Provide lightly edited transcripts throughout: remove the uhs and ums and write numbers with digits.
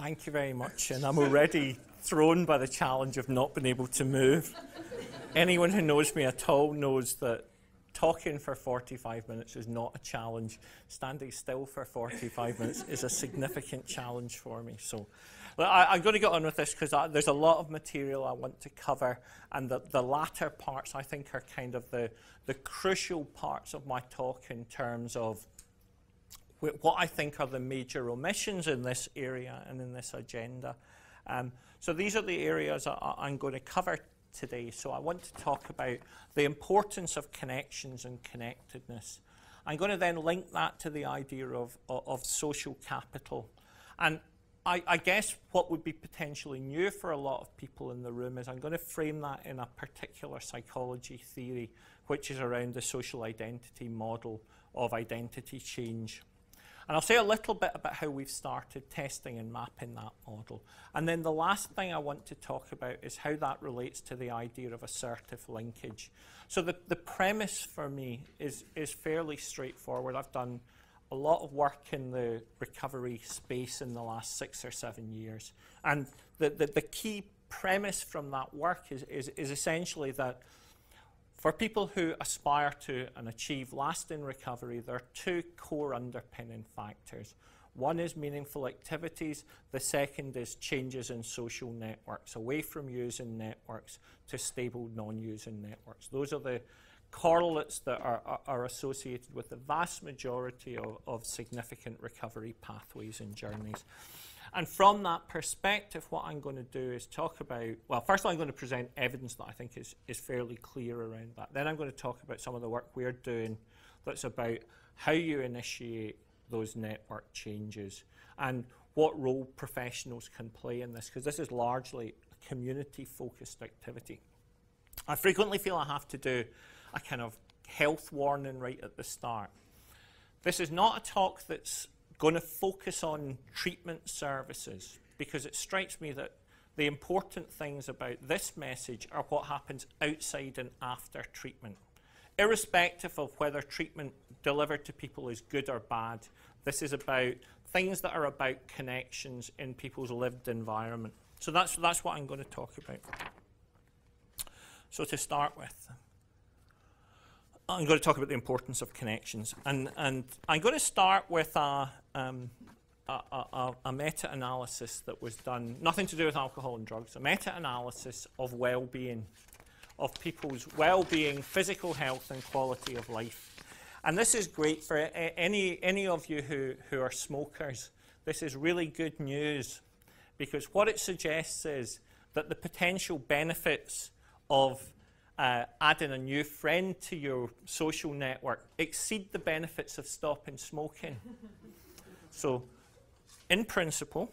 Thank you very much, and I'm already thrown by the challenge of not being able to move. Anyone who knows me at all knows that talking for 45 minutes is not a challenge. Standing still for 45 minutes is a significant challenge for me. So I'm going to get on with this because there's a lot of material I want to cover, and the latter parts I think are kind of the crucial parts of my talk in terms of what I think are the major omissions in this area and in this agenda. So these are the areas I'm going to cover today. So I want to talk about the importance of connections and connectedness. I'm going to then link that to the idea of social capital. And I guess what would be potentially new for a lot of people in the room is I'm going to frame that in a particular psychology theory, which is around the social identity model of identity change. And I'll say a little bit about how we've started testing and mapping that model. And then the last thing I want to talk about is how that relates to the idea of assertive linkage. So the premise for me is fairly straightforward. I've done a lot of work in the recovery space in the last 6 or 7 years. And the key premise from that work is essentially that for people who aspire to and achieve lasting recovery, there are two core underpinning factors. One is meaningful activities. The second is changes in social networks, away from using networks to stable non-using networks. Those are the correlates that are associated with the vast majority of significant recovery pathways and journeys. And from that perspective, what I'm going to do is talk about, well, first of all, I'm going to present evidence that I think is fairly clear around that. Then I'm going to talk about some of the work we're doing that's about how you initiate those network changes and what role professionals can play in this, because this is largely a community-focused activity. I frequently feel I have to do a kind of health warning right at the start. This is not a talk that's going to focus on treatment services, because it strikes me that the important things about this message are what happens outside and after treatment. Irrespective of whether treatment delivered to people is good or bad, this is about things that are about connections in people's lived environment. So that's what I'm going to talk about. So to start with, I'm going to talk about the importance of connections, and I'm going to start with a meta-analysis that was done, nothing to do with alcohol and drugs, a meta-analysis of well-being, of people's well-being, physical health and quality of life. And this is great for any of you who are smokers. This is really good news, because what it suggests is that the potential benefits of adding a new friend to your social network exceed the benefits of stopping smoking. So, in principle,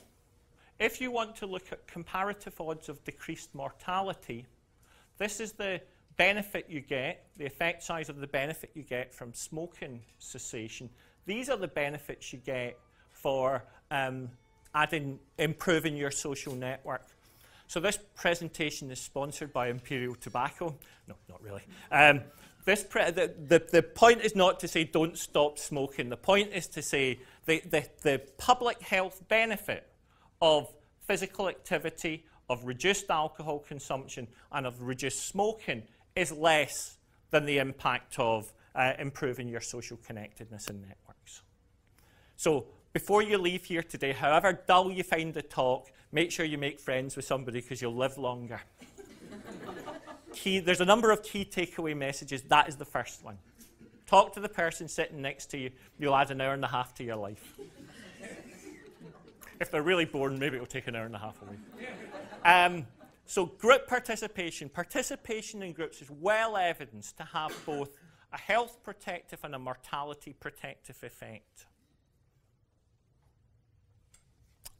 if you want to look at comparative odds of decreased mortality, this is the benefit you get, the effect size of the benefit you get from smoking cessation. These are the benefits you get for improving your social network. So this presentation is sponsored by Imperial Tobacco. No, not really. The point is not to say don't stop smoking. The point is to say the public health benefit of physical activity, of reduced alcohol consumption, and of reduced smoking is less than the impact of improving your social connectedness in networks. So before you leave here today, however dull you find the talk, make sure you make friends with somebody, because you'll live longer. There's a number of key takeaway messages. That is the first one. Talk to the person sitting next to you. You'll add an hour and a half to your life. If they're really boring, maybe it'll take an hour and a half away. So group participation. Participation in groups is well evidenced to have both a health protective and a mortality protective effect.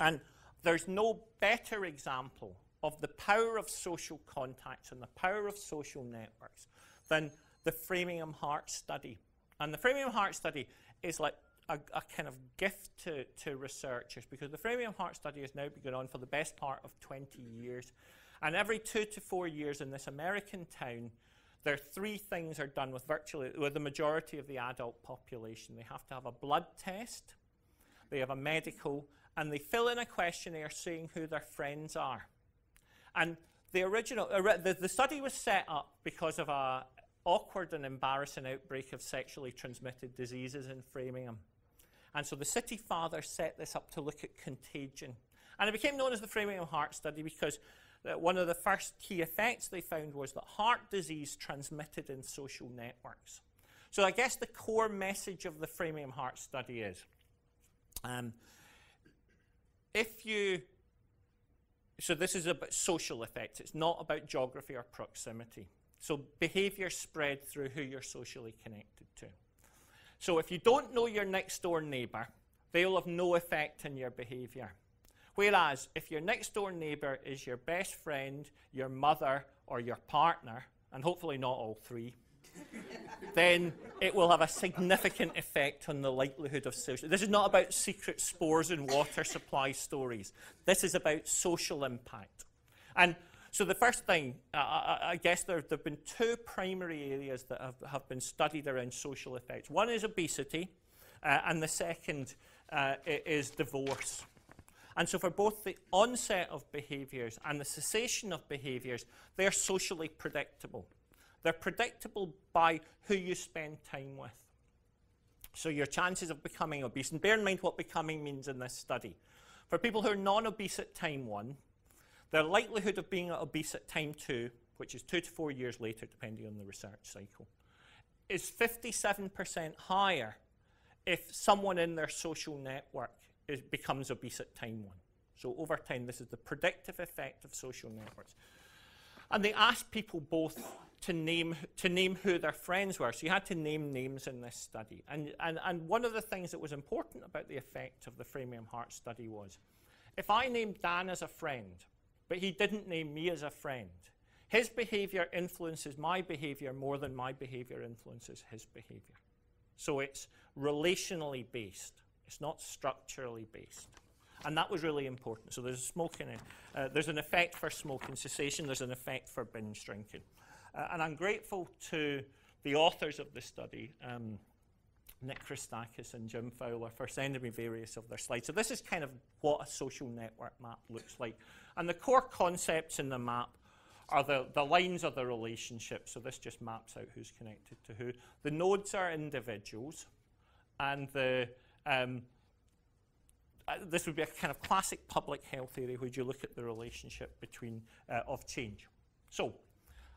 And there's no better example of the power of social contacts and the power of social networks than the Framingham Heart Study. And the Framingham Heart Study is like a kind of gift to researchers, because the Framingham Heart Study has now been going on for the best part of 20 years. And every 2 to 4 years in this American town, there are 3 things are done with the majority of the adult population. They have to have a blood test, they have a medical, and they fill in a questionnaire saying who their friends are. And the study was set up because of an awkward and embarrassing outbreak of sexually transmitted diseases in Framingham. And so the city fathers set this up to look at contagion. And it became known as the Framingham Heart Study because one of the first key effects they found was that heart disease transmitted in social networks. So I guess the core message of the Framingham Heart Study is, so this is about social effects. It's not about geography or proximity. So behaviour spread through who you're socially connected to. So if you don't know your next door neighbour, they will have no effect on your behaviour. Whereas if your next door neighbour is your best friend, your mother, or your partner, and hopefully not all three, then it will have a significant effect on the likelihood of social. This is not about secret spores and water supply stories. This is about social impact. And so the first thing, I guess there have been two primary areas that have been studied around social effects. One is obesity, and the second is divorce. And so for both the onset of behaviours and the cessation of behaviours, they're socially predictable. They're predictable by who you spend time with. So your chances of becoming obese, and bear in mind what becoming means in this study. For people who are non-obese at time 1, their likelihood of being obese at time 2, which is 2 to 4 years later, depending on the research cycle, is 57% higher if someone in their social network becomes obese at time 1. So over time, this is the predictive effect of social networks. And they asked people both to name who their friends were. So you had to name names in this study. And one of the things that was important about the effect of the Framingham Heart Study was, if I named Dan as a friend, but he didn't name me as a friend, his behaviour influences my behaviour more than my behaviour influences his behaviour. So it's relationally based. It's not structurally based. And that was really important. So there's smoking, there's an effect for smoking cessation, there's an effect for binge drinking. And I'm grateful to the authors of the study, Nick Christakis and Jim Fowler, for sending me various of their slides. So this is kind of what a social network map looks like. And the core concepts in the map are the lines of the relationship. So this just maps out who's connected to who. The nodes are individuals, and this would be a kind of classic public health area where you look at the relationship between of change. So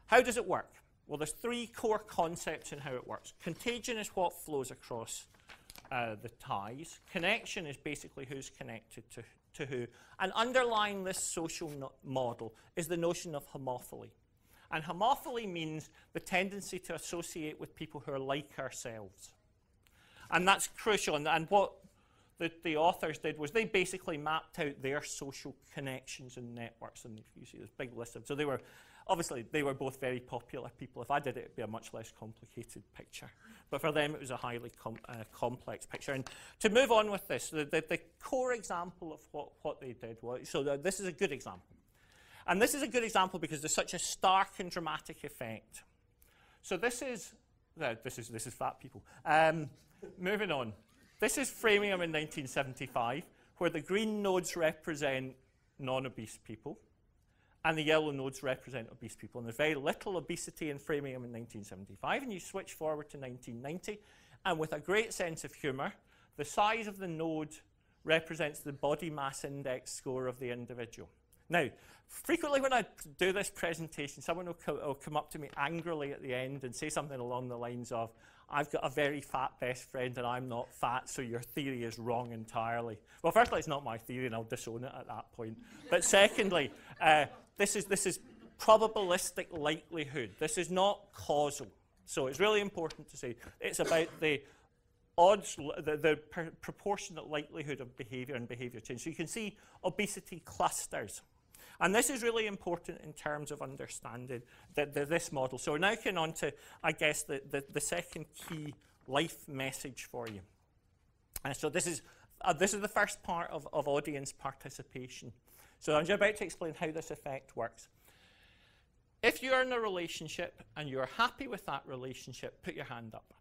how does it work? Well, there's 3 core concepts in how it works. Contagion is what flows across the ties. Connection is basically who's connected to who. And underlying this social model is the notion of homophily. And homophily means the tendency to associate with people who are like ourselves. And that's crucial. And what the authors did was they basically mapped out their social connections and networks. And you see this big list of, so they were, obviously, they were both very popular people. If I did it, it'd be a much less complicated picture. But for them, it was a highly complex picture. And to move on with this, the core example of what they did was, so this is a good example. And this is a good example because there's such a stark and dramatic effect. So this is fat people. Moving on. This is Framingham in 1975, where the green nodes represent non-obese people, and the yellow nodes represent obese people. And there's very little obesity in Framingham in 1975, and you switch forward to 1990, and with a great sense of humour, the size of the node represents the body mass index score of the individual. Now, frequently when I do this presentation, someone will come up to me angrily at the end and say something along the lines of, I've got a very fat best friend and I'm not fat, so your theory is wrong entirely. Well, firstly, it's not my theory and I'll disown it at that point. But secondly, this is probabilistic likelihood. This is not causal. So it's really important to say it's about the odds, the proportionate likelihood of behaviour and behaviour change. So you can see obesity clusters. And this is really important in terms of understanding this model. So we're now getting on to, I guess, the second key life message for you. So this is the first part of audience participation. So I'm about to explain how this effect works. If you're in a relationship and you're happy with that relationship, put your hand up.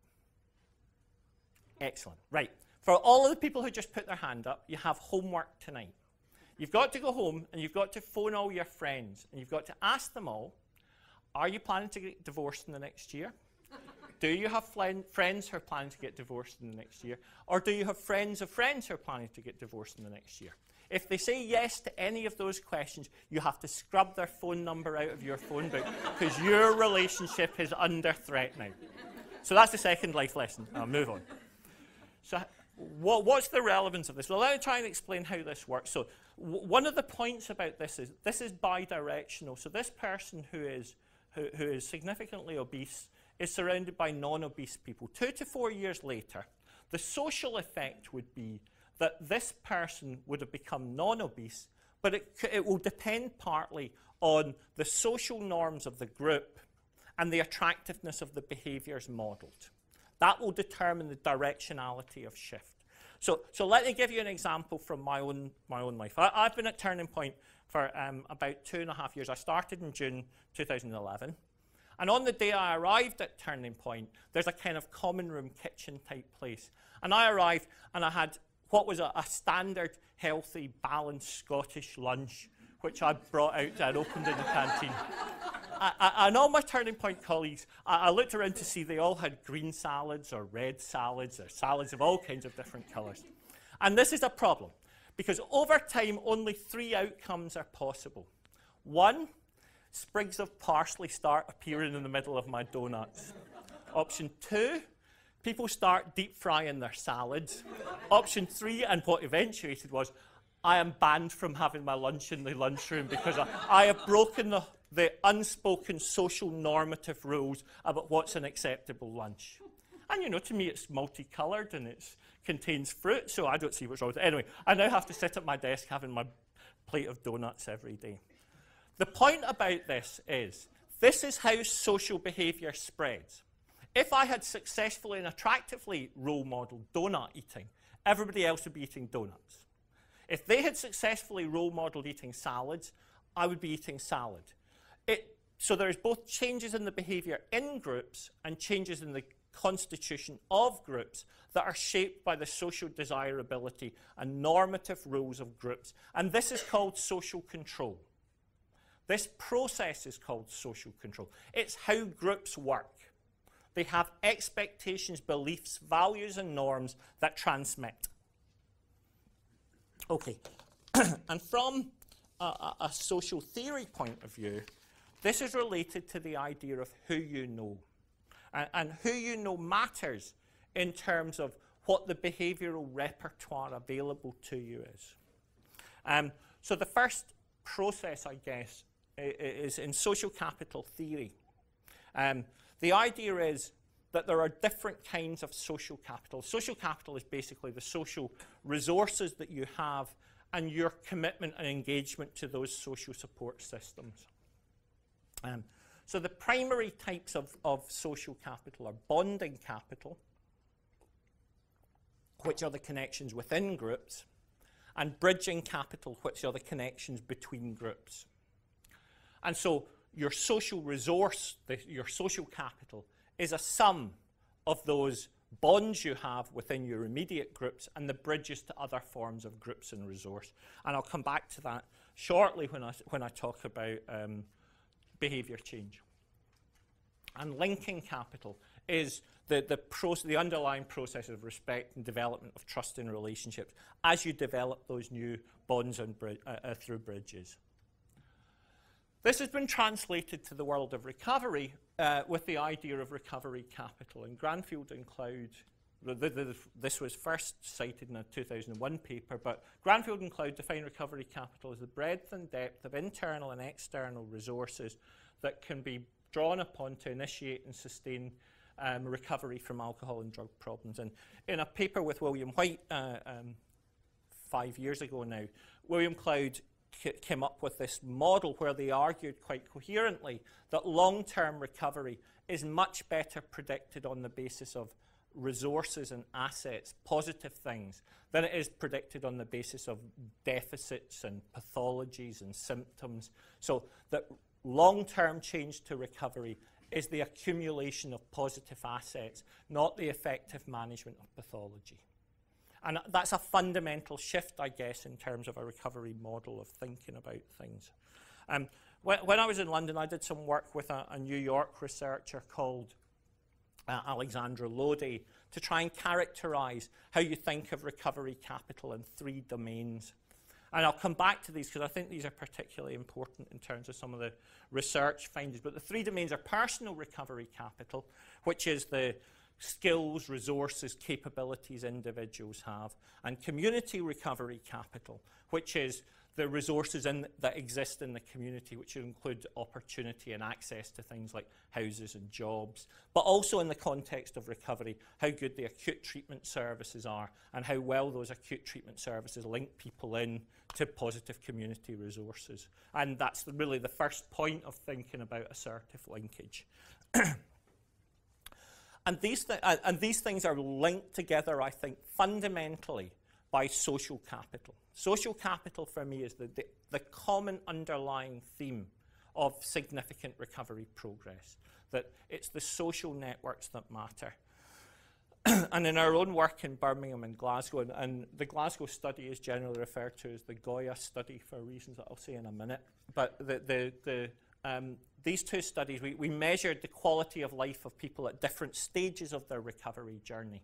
Excellent. Right. For all of the people who just put their hand up, you have homework tonight. You've got to go home and you've got to phone all your friends and you've got to ask them all, are you planning to get divorced in the next year? Do you have friends who are planning to get divorced in the next year? Or do you have friends of friends who are planning to get divorced in the next year? If they say yes to any of those questions, you have to scrub their phone number out of your phone book because your relationship is under threat now. So that's the second life lesson. I'll move on. So what's the relevance of this? Well, let me try and explain how this works. So one of the points about this is bidirectional. So this person who is significantly obese is surrounded by non-obese people. 2 to 4 years later, the social effect would be that this person would have become non-obese, but it will depend partly on the social norms of the group and the attractiveness of the behaviours modelled. That will determine the directionality of shift. So let me give you an example from my own life. I've been at Turning Point for about 2.5 years. I started in June 2011. And on the day I arrived at Turning Point, there's a kind of common room kitchen type place. And I arrived and I had what was a standard, healthy, balanced Scottish lunch, which I brought out and opened in the canteen. And all my Turning Point colleagues, I looked around to see they all had green salads or red salads or salads of all kinds of different colours. And this is a problem, because over time only 3 outcomes are possible. 1, sprigs of parsley start appearing in the middle of my donuts. Option 2, people start deep frying their salads. Option 3, and what eventuated was, I am banned from having my lunch in the lunchroom because I have broken the unspoken social normative rules about what's an acceptable lunch. And, you know, to me it's multicoloured and it contains fruit, so I don't see what's wrong with it. Anyway, I now have to sit at my desk having my plate of donuts every day. The point about this is how social behaviour spreads. If I had successfully and attractively role-modelled donut eating, everybody else would be eating donuts. If they had successfully role-modelled eating salads, I would be eating salad. So there's both changes in the behaviour in groups and changes in the constitution of groups that are shaped by the social desirability and normative rules of groups. And this is called social control. This process is called social control. It's how groups work. They have expectations, beliefs, values, and norms that transmit. Okay, and from a social theory point of view, this is related to the idea of who you know. And who you know matters in terms of what the behavioural repertoire available to you is. So the first process, I guess, is in social capital theory. The idea is that there are different kinds of social capital. Social capital is basically the social resources that you have and your commitment and engagement to those social support systems. So the primary types of social capital are bonding capital, which are the connections within groups, and bridging capital, which are the connections between groups. And so your social resource, your social capital, is a sum of those bonds you have within your immediate groups and the bridges to other forms of groups and resource. And I'll come back to that shortly when I talk about behaviour change. And linking capital is the underlying process of respect and development of trust in relationships as you develop those new bonds and through bridges. This has been translated to the world of recovery with the idea of recovery capital. In Granfield and Cloud, this was first cited in a 2001 paper, but Granfield and Cloud define recovery capital as the breadth and depth of internal and external resources that can be drawn upon to initiate and sustain recovery from alcohol and drug problems. And in a paper with William White 5 years ago now, William Cloud came up with this model where they argued quite coherently that long-term recovery is much better predicted on the basis of resources and assets, positive things, than it is predicted on the basis of deficits and pathologies and symptoms. So that long-term change to recovery is the accumulation of positive assets, not the effective management of pathology. And that's a fundamental shift, I guess, in terms of a recovery model of thinking about things. When I was in London, I did some work with a New York researcher called Alexandra Lodi to try and characterize how you think of recovery capital in 3 domains. And I'll come back to these because I think these are particularly important in terms of some of the research findings. But the 3 domains are personal recovery capital, which is the skills, resources, capabilities individuals have, and community recovery capital, which is the resources that exist in the community, which include opportunity and access to things like houses and jobs, but also in the context of recovery, how good the acute treatment services are and how well those acute treatment services link people in to positive community resources. And that's really the first point of thinking about assertive linkage. And these things are linked together, I think, fundamentally by social capital. Social capital, for me, is the common underlying theme of significant recovery progress, that it's the social networks that matter. And in our own work in Birmingham and Glasgow, and the Glasgow study is generally referred to as the Goya study for reasons that I'll say in a minute, but these 2 studies, we measured the quality of life of people at different stages of their recovery journey.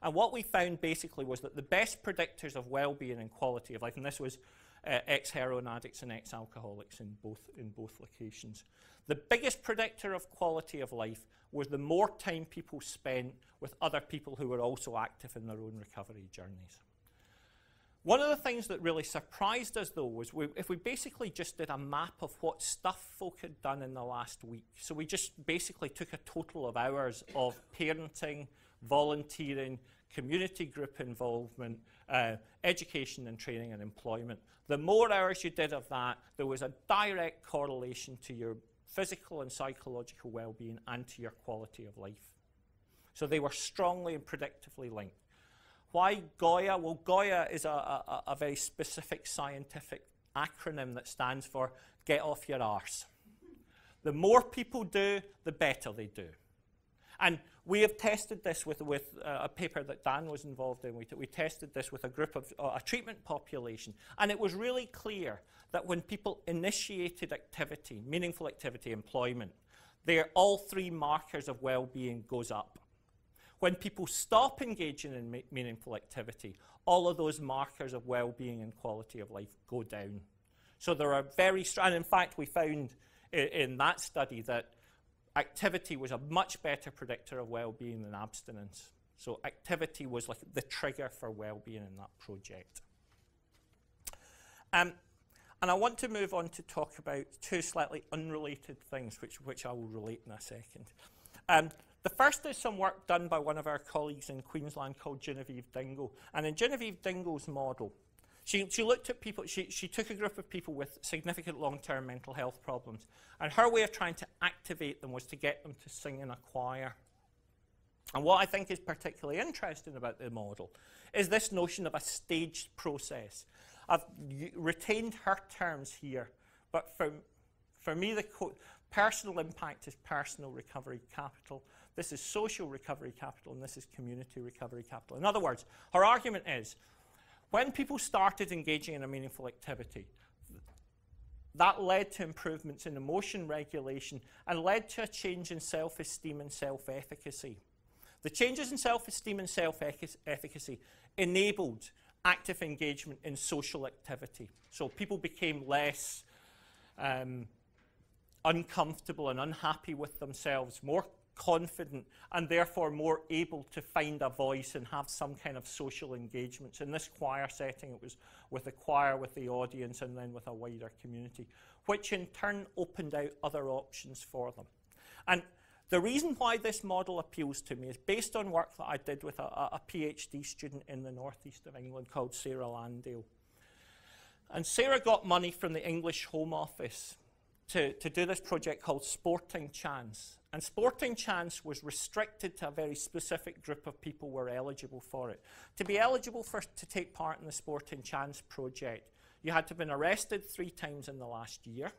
And what we found basically was that the best predictors of well-being and quality of life, and this was ex-heroin addicts and ex-alcoholics in both locations, the biggest predictor of quality of life was the more time people spent with other people who were also active in their own recovery journeys. One of the things that really surprised us, though, was if we basically just did a map of what stuff folk had done in the last week. So we just basically took a total of hours of parenting, volunteering, community group involvement, education and training and employment. The more hours you did of that, there was a direct correlation to your physical and psychological well-being and to your quality of life. So they were strongly and predictively linked. Why Goya? Well, Goya is a very specific scientific acronym that stands for get off your arse. The more people do, the better they do. And we have tested this with a paper that Dan was involved in. We tested this with a group of a treatment population. And it was really clear that when people initiated activity, meaningful activity, employment, all 3 markers of well-being goes up. When people stop engaging in meaningful activity, all of those markers of well-being and quality of life go down. So there are very strong, and in fact we found in that study that activity was a much better predictor of well-being than abstinence. So activity was like the trigger for well-being in that project. And I want to move on to talk about 2 slightly unrelated things, which I will relate in a second. The first is some work done by one of our colleagues in Queensland called Genevieve Dingle. And in Genevieve Dingle's model, she looked at people, she took a group of people with significant long-term mental health problems, and her way of trying to activate them was to get them to sing in a choir. And what I think is particularly interesting about the model is this notion of a staged process. I've retained her terms here, but for me, the personal impact is personal recovery capital. This is social recovery capital, and this is community recovery capital. In other words, her argument is, when people started engaging in a meaningful activity, that led to improvements in emotion regulation and led to a change in self-esteem and self-efficacy. The changes in self-esteem and self-efficacy enabled active engagement in social activity. So people became less uncomfortable and unhappy with themselves, more confident, and therefore more able to find a voice and have some kind of social engagements. In this choir setting, it was with the choir, with the audience, and then with a wider community, which in turn opened out other options for them. And the reason why this model appeals to me is based on work that I did with a PhD student in the northeast of England called Sarah Landale. And Sarah got money from the English Home Office to do this project called Sporting Chance. And Sporting Chance was restricted to a very specific group of people who were eligible for it. To be eligible to take part in the Sporting Chance project, you had to have been arrested 3 times in the last year.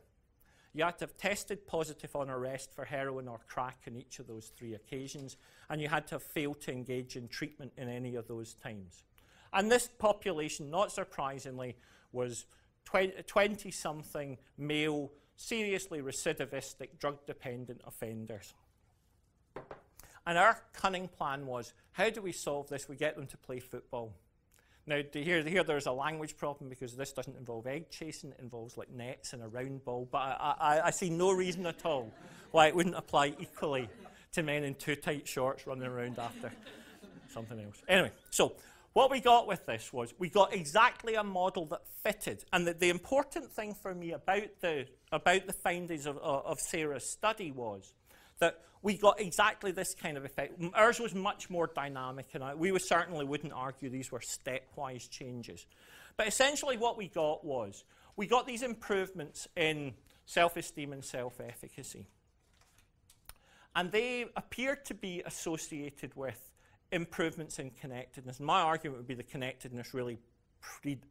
You had to have tested positive on arrest for heroin or crack on each of those 3 occasions, and you had to have failed to engage in treatment in any of those times. And this population, not surprisingly, was 20-something male, seriously recidivistic, drug-dependent offenders. And our cunning plan was, how do we solve this? We get them to play football. Now, here there's a language problem because this doesn't involve egg chasing, it involves like nets and a round ball, but I see no reason at all why it wouldn't apply equally to men in too tight shorts running around after something else. Anyway, so what we got with this was we got exactly a model that fitted, and the important thing for me about the findings of Sarah's study was that we got exactly this kind of effect. Ours was much more dynamic, and we certainly wouldn't argue these were stepwise changes. But essentially what we got was, we got these improvements in self-esteem and self-efficacy. And they appeared to be associated with improvements in connectedness. My argument would be the connectedness really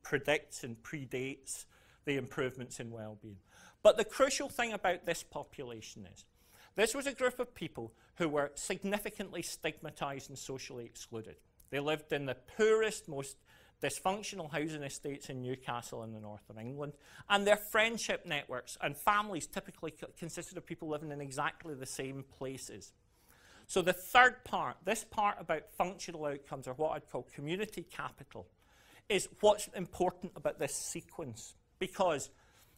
predicts and predates the improvements in well-being. But the crucial thing about this population is, this was a group of people who were significantly stigmatized and socially excluded. They lived in the poorest, most dysfunctional housing estates in Newcastle in the north of England, and their friendship networks and families typically consisted of people living in exactly the same places. So the third part, this part about functional outcomes, or what I'd call community capital, is what's important about this sequence, because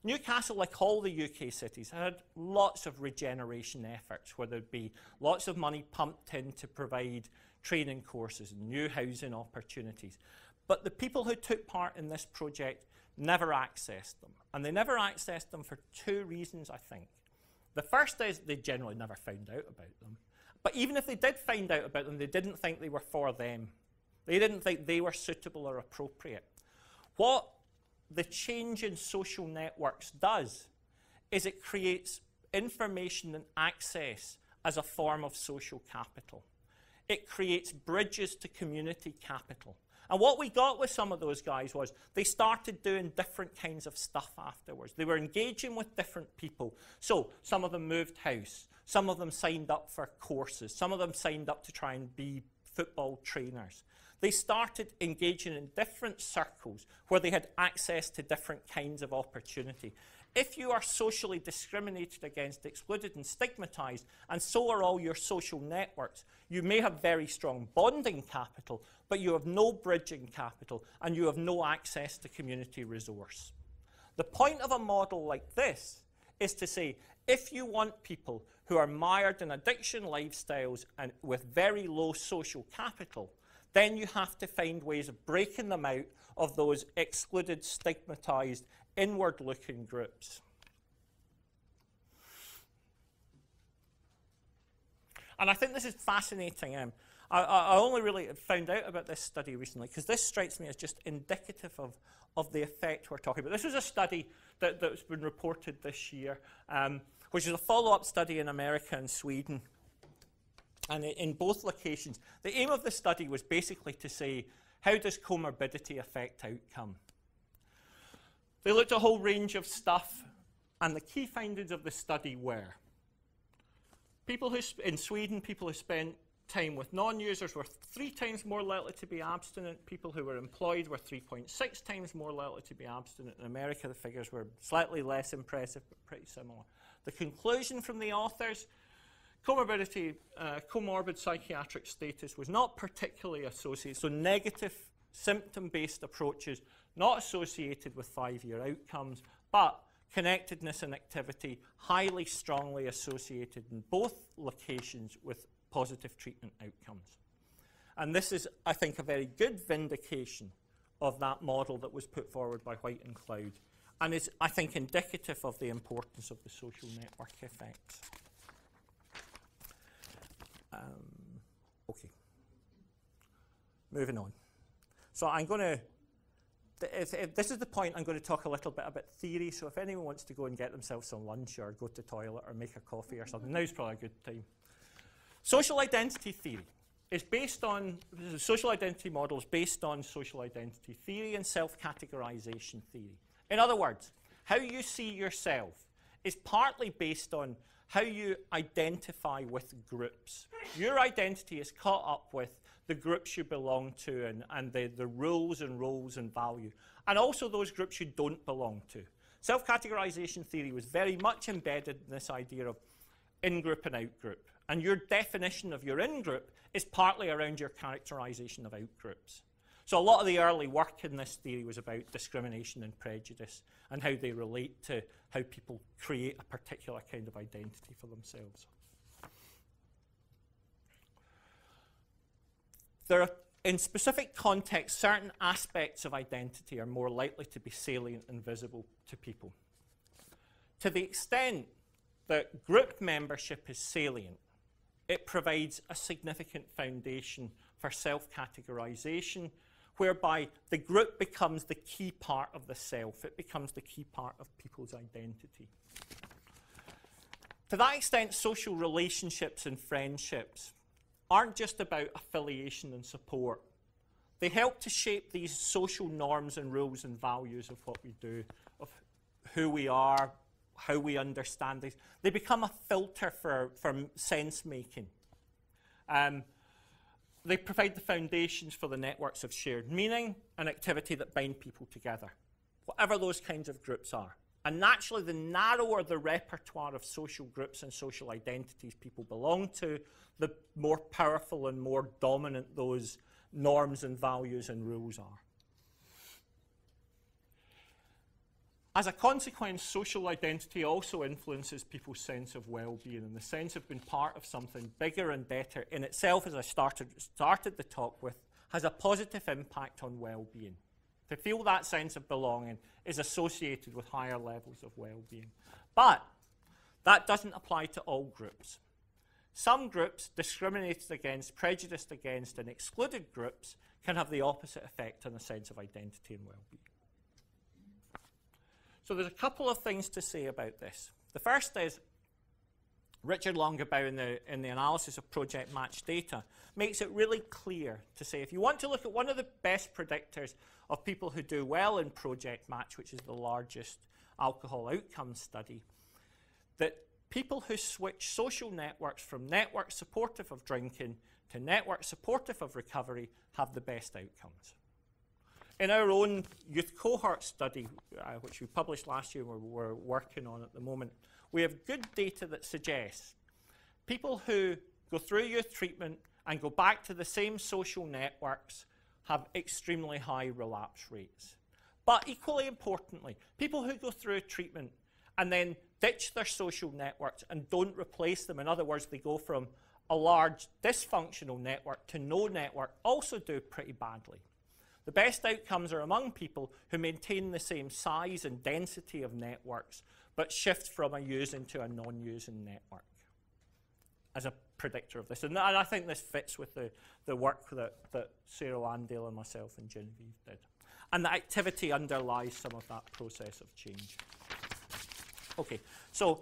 Newcastle, like all the UK cities, had lots of regeneration efforts where there'd be lots of money pumped in to provide training courses and new housing opportunities. But the people who took part in this project never accessed them. And they never accessed them for 2 reasons, I think. The first is they generally never found out about them. But even if they did find out about them, they didn't think they were for them. They didn't think they were suitable or appropriate. What the change in social networks does is it creates information and access as a form of social capital. It creates bridges to community capital. And what we got with some of those guys was they started doing different kinds of stuff afterwards. They were engaging with different people. So some of them moved house. Some of them signed up for courses. Some of them signed up to try and be football trainers. They started engaging in different circles where they had access to different kinds of opportunity. If you are socially discriminated against, excluded and stigmatized, and so are all your social networks, you may have very strong bonding capital, but you have no bridging capital, and you have no access to community resource. The point of a model like this is to say, if you want people who are mired in addiction lifestyles and with very low social capital, then you have to find ways of breaking them out of those excluded, stigmatized, inward-looking groups. And I think this is fascinating. I only really found out about this study recently because this strikes me as just indicative of the effect we're talking about. This was a study that's been reported this year, which is a follow-up study in America and Sweden. And in both locations, the aim of the study was basically to say, how does comorbidity affect outcome? They looked at a whole range of stuff, and the key findings of the study were, in Sweden, people who spent time with non-users were 3 times more likely to be abstinent. People who were employed were 3.6 times more likely to be abstinent. In America, the figures were slightly less impressive, but pretty similar. The conclusion from the authors, comorbidity, comorbid psychiatric status was not particularly associated, so negative symptom-based approaches not associated with 5-year outcomes, but connectedness and activity highly strongly associated in both locations with positive treatment outcomes. And this is, I think, a very good vindication of that model that was put forward by White and Cloud, and is, I think, indicative of the importance of the social network effects. Okay. Moving on. So I'm going to, if this is the point, I'm going to talk a little bit about theory. So if anyone wants to go and get themselves some lunch or go to the toilet or make a coffee or something, now's probably a good time. Social identity theory is based on, social identity models based on social identity theory and self-categorization theory. In other words, how you see yourself is partly based on how you identify with groups. Your identity is caught up with the groups you belong to and the rules and roles and value, and also those groups you don't belong to. Self-categorization theory was very much embedded in this idea of in-group and out-group. And your definition of your in-group is partly around your characterization of out-groups. So a lot of the early work in this theory was about discrimination and prejudice and how they relate to how people create a particular kind of identity for themselves. There are, in specific contexts, certain aspects of identity are more likely to be salient and visible to people. To the extent that group membership is salient, it provides a significant foundation for self-categorization, whereby the group becomes the key part of the self. It becomes the key part of people's identity. To that extent, social relationships and friendships aren't just about affiliation and support. They help to shape these social norms and rules and values of what we do, of who we are, how we understand these. They become a filter for sense-making. They provide the foundations for the networks of shared meaning and activity that bind people together, whatever those kinds of groups are. And naturally, the narrower the repertoire of social groups and social identities people belong to, the more powerful and more dominant those norms and values and rules are. As a consequence, social identity also influences people's sense of well-being, and the sense of being part of something bigger and better in itself, as I started the talk with, has a positive impact on well-being. To feel that sense of belonging is associated with higher levels of well-being. But that doesn't apply to all groups. Some groups, discriminated against, prejudiced against, and excluded groups, can have the opposite effect on a sense of identity and well-being. So there's a couple of things to say about this. The first is, Richard Longabout in the analysis of project match data makes it really clear to say if you want to look at one of the best predictors of people who do well in project match, which is the largest alcohol outcome study, that people who switch social networks from networks supportive of drinking to networks supportive of recovery have the best outcomes. In our own youth cohort study, which we published last year and we're working on at the moment, we have good data that suggests people who go through youth treatment and go back to the same social networks have extremely high relapse rates. But equally importantly, people who go through treatment and then ditch their social networks and don't replace them, in other words, they go from a large dysfunctional network to no network, also do pretty badly. The best outcomes are among people who maintain the same size and density of networks, but shift from a using to a non-using network as a predictor of this. And I think this fits with the work that Sarah Landale and myself and Genevieve did. And the activity underlies some of that process of change. Okay, so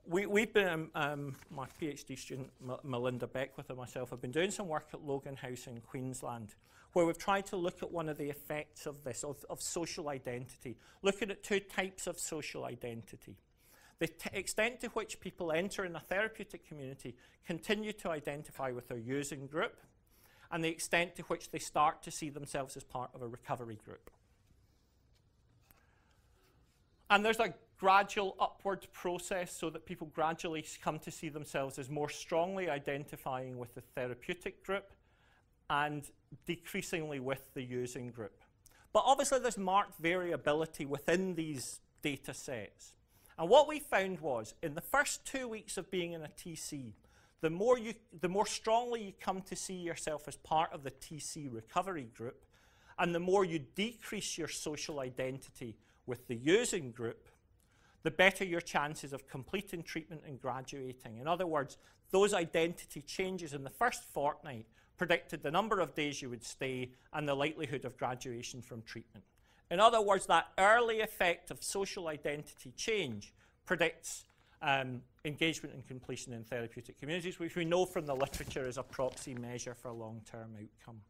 we've been, my PhD student, Melinda Beckwith and myself, have been doing some work at Logan House in Queensland, where we've tried to look at one of the effects of this, of social identity, looking at two types of social identity. The extent to which people enter in a therapeutic community continue to identify with their using group, and the extent to which they start to see themselves as part of a recovery group. And there's a gradual upward process so that people gradually come to see themselves as more strongly identifying with the therapeutic group and decreasingly with the using group. But obviously there's marked variability within these data sets. And what we found was, in the first 2 weeks of being in a TC, the more strongly you come to see yourself as part of the TC recovery group, and the more you decrease your social identity with the using group, the better your chances of completing treatment and graduating. In other words, those identity changes in the first fortnight predicted the number of days you would stay and the likelihood of graduation from treatment. In other words, that early effect of social identity change predicts engagement and completion in therapeutic communities, which we know from the literature is a proxy measure for long-term outcome.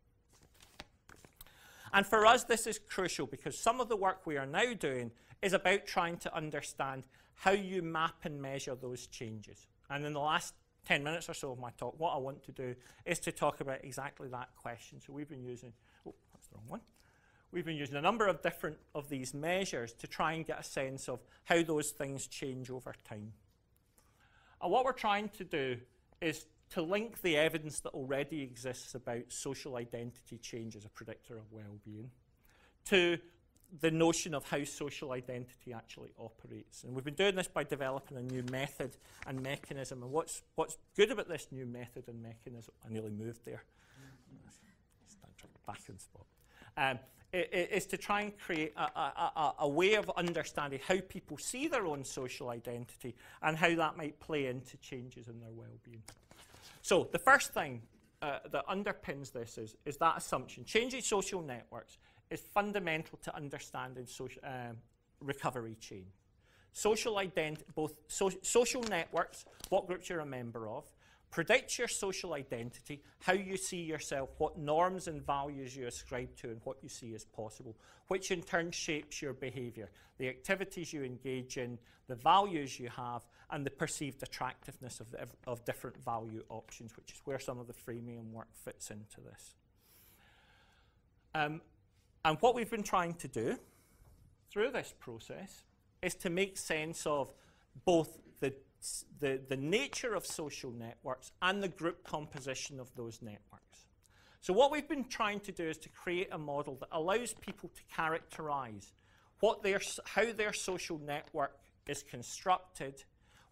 And for us, this is crucial because some of the work we are now doing is about trying to understand how you map and measure those changes. And in the last 10 minutes or so of my talk, what I want to do is to talk about exactly that question. So we've been using, oh, that's the wrong one. We've been using a number of different of these measures to try and get a sense of how those things change over time. And what we're trying to do is to link the evidence that already exists about social identity change as a predictor of well-being to the notion of how social identity actually operates. And we've been doing this by developing a new method and mechanism. And what's good about this new method and mechanism, I nearly moved there. Back in spot. Is to try and create a way of understanding how people see their own social identity and how that might play into changes in their well-being. So the first thing that underpins this is that assumption. Changing social networks is fundamental to understanding recovery change. Social networks, what groups you're a member of, predicts your social identity, how you see yourself, what norms and values you ascribe to, and what you see as possible, which in turn shapes your behaviour, the activities you engage in, the values you have, and the perceived attractiveness of different value options, which is where some of the framing work fits into this. And what we've been trying to do through this process is to make sense of both the nature of social networks and the group composition of those networks. So what we've been trying to do is to create a model that allows people to characterize how their social network is constructed,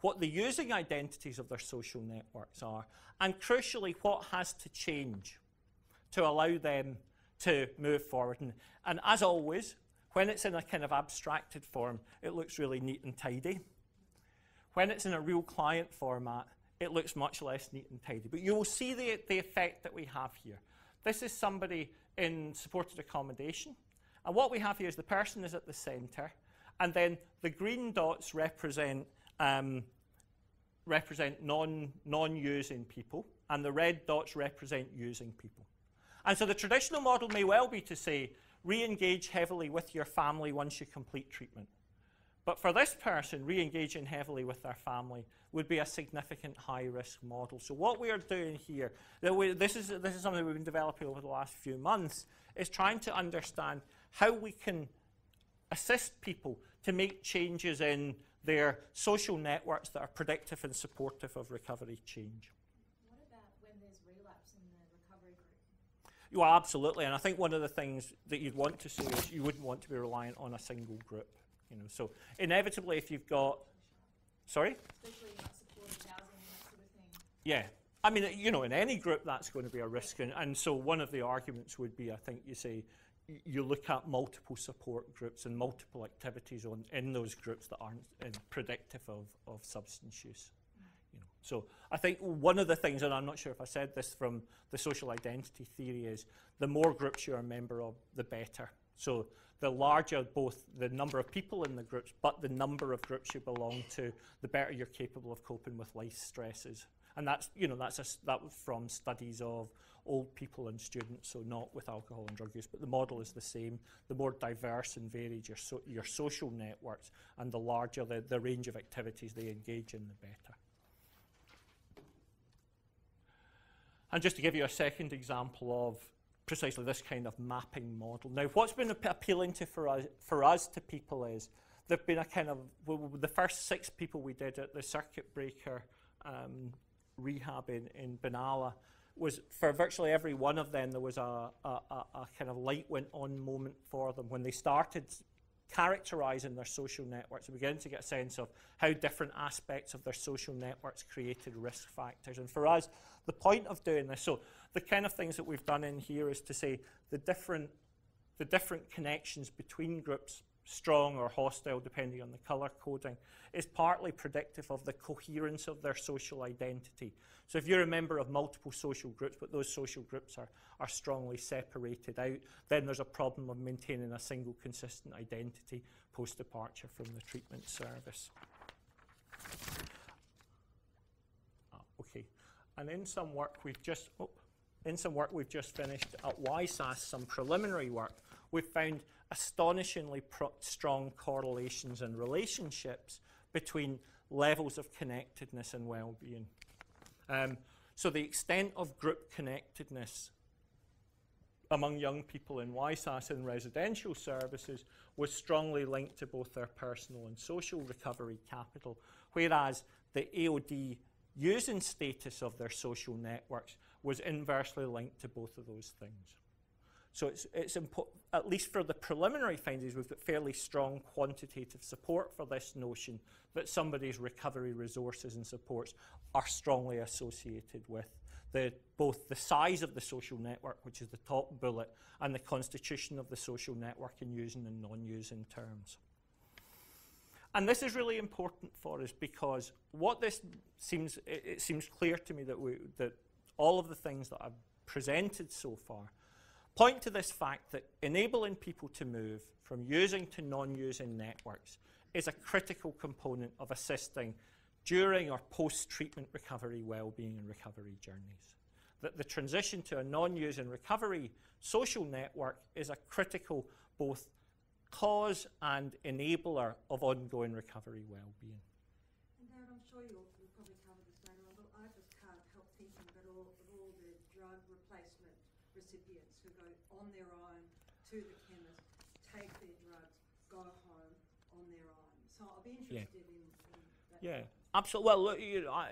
what the using identities of their social networks are, and crucially, what has to change to allow them to move forward. And as always, when it's in a kind of abstracted form, it looks really neat and tidy. When it's in a real client format, it looks much less neat and tidy. But you will see the effect that we have here. This is somebody in supported accommodation. And what we have here is the person is at the centre, and then the green dots represent non-using people, and the red dots represent using people. And so the traditional model may well be to say, re-engage heavily with your family once you complete treatment. But for this person, re-engaging heavily with their family would be a significant high-risk model. So what we are doing here, this is something we've been developing over the last few months, is trying to understand how we can assist people to make changes in their social networks that are predictive and supportive of recovery change. What about when there's relapse in the recovery group? Well, absolutely. And I think one of the things that you'd want to see is you wouldn't want to be reliant on a single group. So inevitably, if you've got, sorry? Especially not supported housing and that sort of thing. Yeah. I mean, in any group, that's going to be a risk. And so one of the arguments would be, I think you say, you look at multiple support groups and multiple activities in those groups that aren't predictive of substance use. So I think one of the things, and I'm not sure if I said this from the social identity theory, is the more groups you're a member of, the better. So the larger both the number of people in the groups, but the number of groups you belong to, the better you're capable of coping with life stresses. And that was from studies of old people and students, so not with alcohol and drug use, but the model is the same. The more diverse and varied your social networks, and the larger the range of activities they engage in, the better. And just to give you a second example of precisely this kind of mapping model. Now, what's been appealing for us to people is there've been a kind of, the first 6 people we did at the circuit breaker rehab in Benalla was, for virtually every one of them, there was a kind of light went on moment for them when they started characterising their social networks and beginning to get a sense of how different aspects of their social networks created risk factors. And for us, the point of doing this, so the kind of things that we've done in here is to say the different connections between groups, strong or hostile, depending on the colour coding, is partly predictive of the coherence of their social identity. So if you're a member of multiple social groups, but those social groups are strongly separated out, then there's a problem of maintaining a single consistent identity post-departure from the treatment service. Okay, and in some work we've just finished at YSAS, some preliminary work, we've found astonishingly strong correlations and relationships between levels of connectedness and well-being. So the extent of group connectedness among young people in YSAS and residential services was strongly linked to both their personal and social recovery capital, whereas the AOD using status of their social networks was inversely linked to both of those things. So it's important, at least for the preliminary findings, we've got fairly strong quantitative support for this notion that somebody's recovery resources and supports are strongly associated with both the size of the social network, which is the top bullet, and the constitution of the social network in using and non-using terms. And this is really important for us because what this seems, it seems clear to me that all of the things that I've presented so far point to this fact that enabling people to move from using to non-using networks is a critical component of assisting during or post-treatment recovery, well-being and recovery journeys. That the transition to a non-using recovery social network is a critical both cause and enabler of ongoing recovery well-being. And Darren, I'm sure you'll probably cover this later on, but I just can't help thinking about all the drug replacement recipients who go on their own to the chemist, take their drugs, go home on their own. So I'll be interested in that. Yeah. Absolutely. Well, look,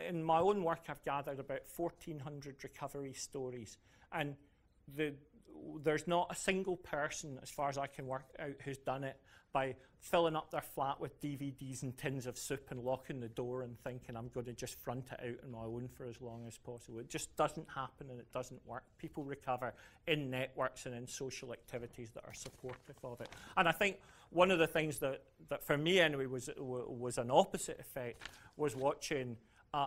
in my own work, I've gathered about 1,400 recovery stories, and there's not a single person, as far as I can work out, who's done it by filling up their flat with DVDs and tins of soup and locking the door and thinking, I'm going to just front it out on my own for as long as possible. It just doesn't happen and it doesn't work. People recover in networks and in social activities that are supportive of it. And I think one of the things that for me anyway was an opposite effect was watching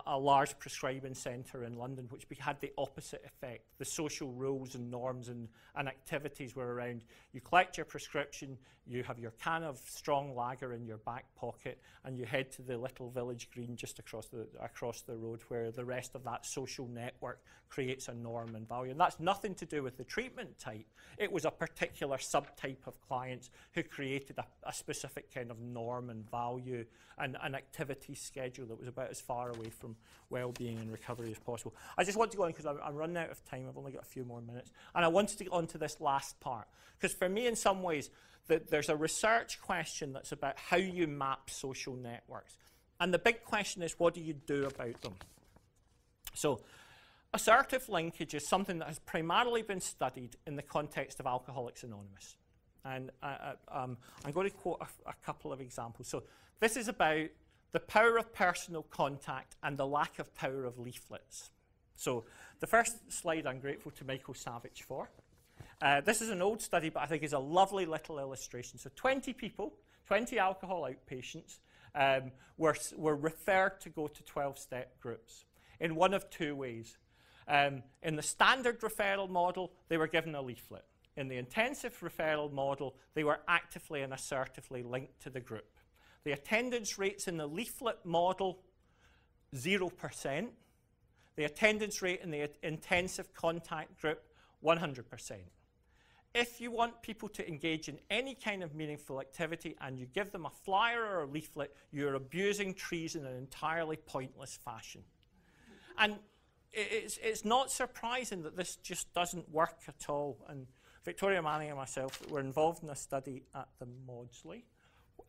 a large prescribing centre in London, which had the opposite effect. The social rules and norms and activities were around, you collect your prescription, you have your can of strong lager in your back pocket, and you head to the little village green just across the road, where the rest of that social network creates a norm and value. And that's nothing to do with the treatment type. It was a particular subtype of clients who created a specific kind of norm and value and an activity schedule that was about as far away from well-being and recovery as possible. I just want to go on because I'm running out of time. I've only got a few more minutes. And I wanted to get on to this last part. Because for me, in some ways, there's a research question that's about how you map social networks. And the big question is, what do you do about them? So assertive linkage is something that has primarily been studied in the context of Alcoholics Anonymous. And I'm going to quote a couple of examples. So this is about the power of personal contact and the lack of power of leaflets. So the first slide I'm grateful to Michael Savage for. This is an old study, but I think is a lovely little illustration. So 20 people, 20 alcohol outpatients, were referred to go to 12-step groups in one of two ways. In the standard referral model, they were given a leaflet. In the intensive referral model, they were actively and assertively linked to the group. The attendance rates in the leaflet model, 0%. The attendance rate in the intensive contact group, 100%. If you want people to engage in any kind of meaningful activity and you give them a flyer or a leaflet, you're abusing trees in an entirely pointless fashion. And it's not surprising that this just doesn't work at all. And Victoria Manning and myself were involved in a study at the Maudsley,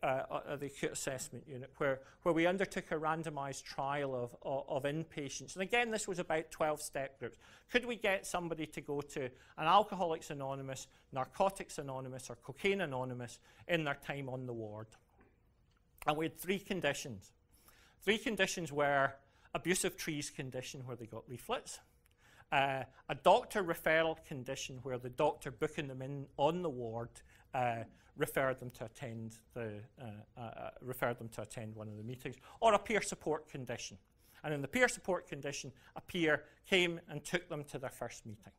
the acute assessment unit, where we undertook a randomised trial of inpatients. And again, this was about 12-step groups. Could we get somebody to go to an Alcoholics Anonymous, Narcotics Anonymous, or Cocaine Anonymous in their time on the ward? And we had three conditions. Three conditions were abusive trees condition, where they got leaflets, a doctor referral condition, where the doctor booking them in on the ward referred them to attend one of the meetings, or a peer support condition. And in the peer support condition, a peer came and took them to their first meeting.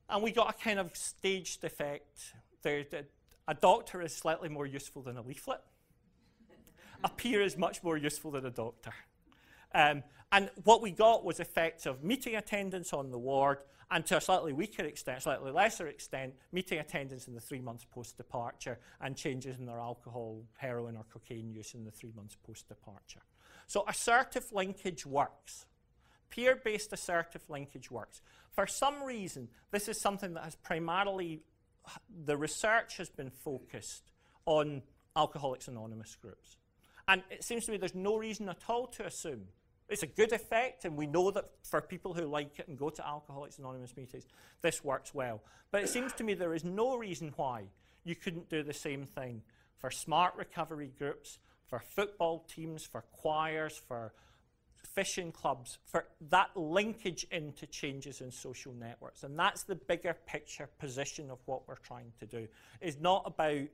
And we got a kind of staged effect. A doctor is slightly more useful than a leaflet. A peer is much more useful than a doctor. And what we got was effective meeting attendance on the ward, and to a slightly weaker extent, slightly lesser extent, meeting attendance in the 3 months post-departure, and changes in their alcohol, heroin, or cocaine use in the 3 months post-departure. So assertive linkage works. Peer-based assertive linkage works. For some reason, this is something that has primarily, the research has been focused on Alcoholics Anonymous groups. And it seems to me there's no reason at all to assume. It's a good effect, and we know that for people who like it and go to Alcoholics Anonymous meetings, this works well. But it seems to me there is no reason why you couldn't do the same thing for smart recovery groups, for football teams, for choirs, for fishing clubs, for that linkage into changes in social networks. And that's the bigger picture position of what we're trying to do. It's not about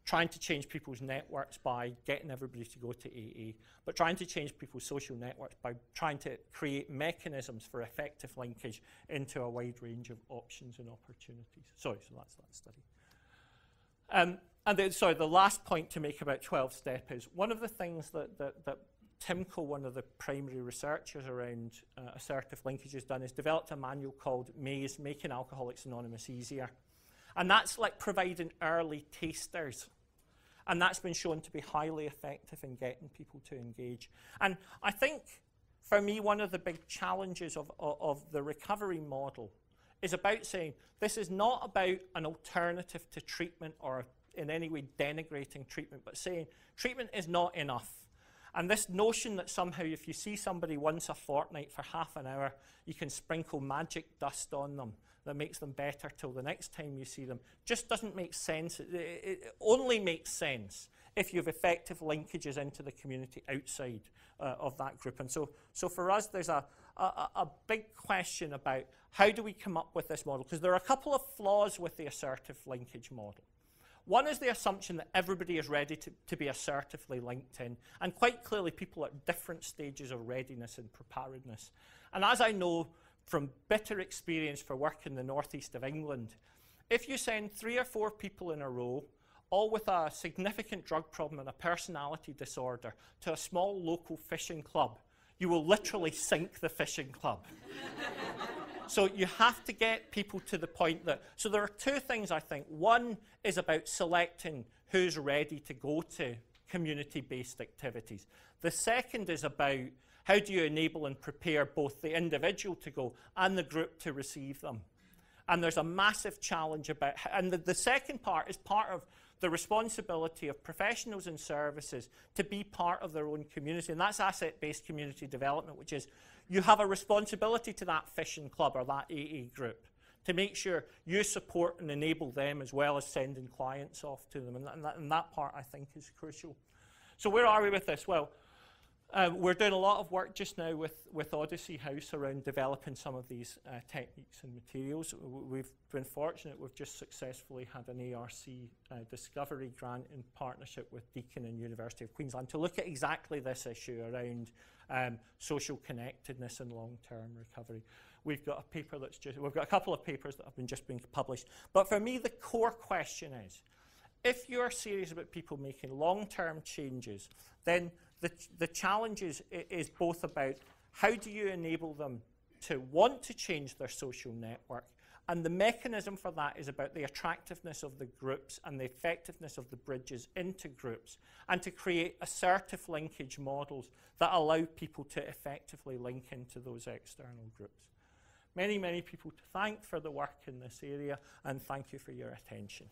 trying to change people's networks by getting everybody to go to AA, but trying to change people's social networks by trying to create mechanisms for effective linkage into a wide range of options and opportunities. Sorry, so that's that study. And then, sorry, the last point to make about 12-step is one of the things that Timko, one of the primary researchers around assertive linkage, has done is developed a manual called MAZE, Making Alcoholics Anonymous Easier. And that's like providing early tasters. And that's been shown to be highly effective in getting people to engage. And I think, for me, one of the big challenges of the recovery model is about saying this is not about an alternative to treatment or in any way denigrating treatment, but saying treatment is not enough. And this notion that somehow if you see somebody once a fortnight for half an hour, you can sprinkle magic dust on them that makes them better till the next time you see them just doesn't make sense. It only makes sense if you have effective linkages into the community outside of that group. And so for us, there's a big question about how do we come up with this model? Because there are a couple of flaws with the assertive linkage model. One is the assumption that everybody is ready to be assertively linked in, and quite clearly people are at different stages of readiness and preparedness. And as I know from bitter experience for work in the northeast of England, if you send 3 or 4 people in a row, all with a significant drug problem and a personality disorder, to a small local fishing club, you will literally sink the fishing club. So you have to get people to the point that, so there are 2 things I think. One is about selecting who's ready to go to community-based activities. The second is about how do you enable and prepare both the individual to go and the group to receive them. And there's a massive challenge about, and the second part is part of the responsibility of professionals and services to be part of their own community. And that's asset-based community development, which is you have a responsibility to that fishing club or that AA group to make sure you support and enable them as well as sending clients off to them. And that part, I think, is crucial. So where are we with this? Well, we're doing a lot of work just now with Odyssey House around developing some of these techniques and materials. We've been fortunate, we've just successfully had an ARC discovery grant in partnership with Deakin and University of Queensland to look at exactly this issue around social connectedness and long-term recovery. We've got a paper that's we've got a couple of papers that have just been published. But for me, the core question is, if you're serious about people making long-term changes, then the challenge is both about how do you enable them to want to change their social network, and the mechanism for that is about the attractiveness of the groups and the effectiveness of the bridges into groups, and to create assertive linkage models that allow people to effectively link into those external groups. Many, many people to thank for the work in this area, and thank you for your attention.